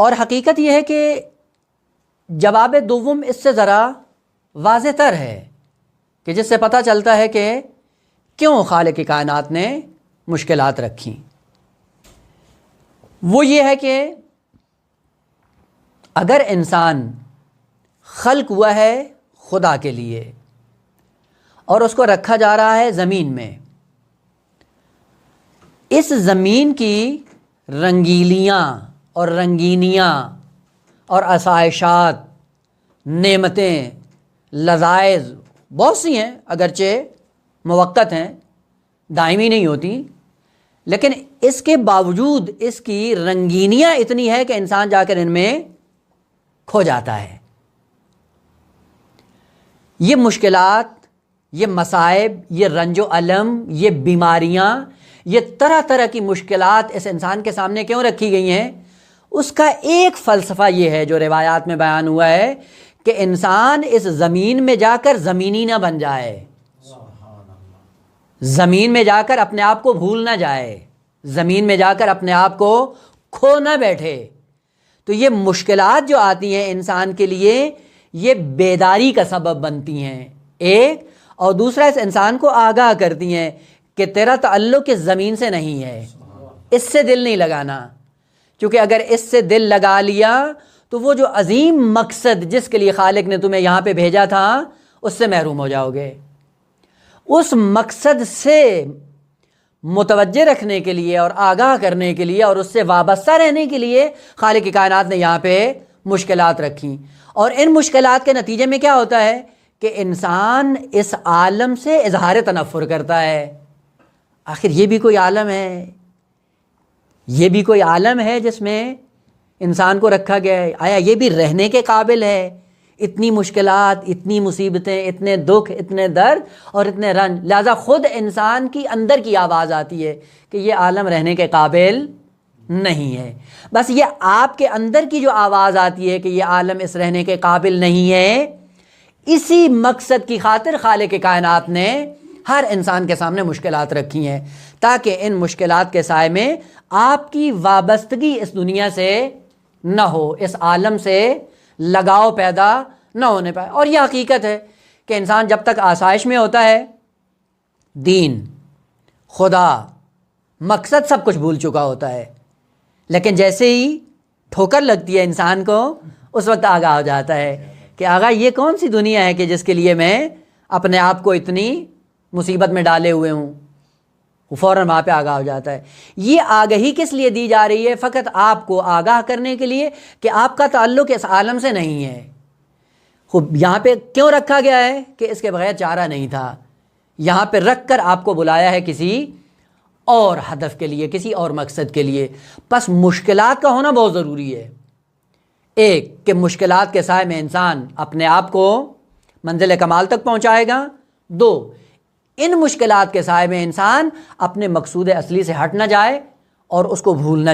اور حقیقت یہ ہے کہ جواب دوم اس سے ذرا واضح تر ہے کہ جس سے پتہ چلتا ہے کہ کیوں خالق کائنات نے مشکلات رکھیں۔ وہ یہ ہے کہ اگر انسان خلق ہوا ہے خدا کے لیے اور اس کو رکھا جا رہا ہے زمین میں، اس زمین کی رنگیلیاں اور رنگینیاں اور آسائشات، نعمتیں، لذائذ بہت سی ہیں، اگرچہ موقت ہیں، دائمی نہیں ہوتی، لیکن اس کے باوجود اس کی رنگینیاں اتنی ہے کہ انسان جا کر ان میں کھو جاتا ہے۔ یہ مشکلات، یہ مصائب، یہ رنج و الم، یہ بیماریاں، یہ طرح طرح کی مشکلات اس انسان کے سامنے کیوں رکھی گئی ہیں؟ اس کا ایک فلسفہ یہ ہے جو روایات میں بیان ہوا ہے کہ انسان اس زمین میں جا کر زمینی نہ بن جائے، زمین میں جا کر اپنے آپ کو بھول نہ جائے، زمین میں جا کر اپنے آپ کو کھو نہ بیٹھے۔ تو یہ مشکلات جو آتی ہیں انسان کے لیے، یہ بیداری کا سبب بنتی ہیں ایک، اور دوسرا اس انسان کو آگاہ کرتی ہیں کہ تیرا تعلق اس زمین سے نہیں ہے، اس سے دل نہیں لگانا، کیونکہ اگر اس سے دل لگا لیا تو وہ جو عظیم مقصد جس کے لیے خالق نے تمہیں یہاں پہ بھیجا تھا اس سے محروم ہو جاؤ گے۔ اس مقصد سے متوجہ رکھنے کے لیے اور آگاہ کرنے کے لیے اور اس سے وابستہ رہنے کے لیے خالق کائنات نے یہاں پہ مشکلات رکھیں، اور ان مشکلات کے نتیجے میں کیا ہوتا ہے کہ انسان اس عالم سے اظہار تنفر کرتا ہے۔ آخر یہ بھی کوئی عالم ہے، یہ بھی کوئی عالم ہے جس میں انسان کو رکھا گیا ہے، آیا یہ بھی رہنے کے قابل ہے؟ اتنی مشکلات، اتنی مصیبتیں، اتنے دکھ، اتنے درد اور اتنے رنج، لہذا خود انسان کی اندر کی آواز آتی ہے کہ یہ عالم رہنے کے قابل نہیں ہے۔ بس یہ آپ کے اندر کی جو آواز آتی ہے کہ یہ عالم اس رہنے کے قابل نہیں ہے، اسی مقصد کی خاطر خالق کائنات نے ہر انسان کے سامنے مشکلات رکھی ہیں، تاکہ ان مشکلات کے سائے میں آپ کی وابستگی اس دنیا سے نہ ہو، اس عالم سے لگاؤ پیدا نہ ہونے پائے۔ اور یہ حقیقت ہے کہ انسان جب تک آسائش میں ہوتا ہے دین، خدا، مقصد سب کچھ بھول چکا ہوتا ہے، لیکن جیسے ہی ٹھوکر لگتی ہے انسان کو اس وقت آگاہ ہو جاتا ہے کہ آغا یہ کون سی دنیا ہے کہ جس کے لیے میں اپنے آپ کو اتنی مصیبت میں ڈالے ہوئے ہوں۔ وہ فوراً وہاں پہ آگاہ ہو جاتا ہے۔ یہ آگہی کس لیے دی جا رہی ہے؟ فقط آپ کو آگاہ کرنے کے لیے کہ آپ کا تعلق اس عالم سے نہیں ہے۔ خوب یہاں پہ کیوں رکھا گیا ہے؟ کہ اس کے بغیر چارہ نہیں تھا، یہاں پہ رکھ کر آپ کو بلایا ہے کسی اور ہدف کے لیے، کسی اور مقصد کے لیے۔ پس مشکلات کا ہونا بہت ضروری ہے، ایک کہ مشکلات کے سائے میں انسان اپنے آپ کو منزل کمال تک پہنچائے گا، دو ان مشکلات کے سائے میں انسان اپنے مقصود اصلی سے ہٹ نہ جائے اور اس کو بھول نہ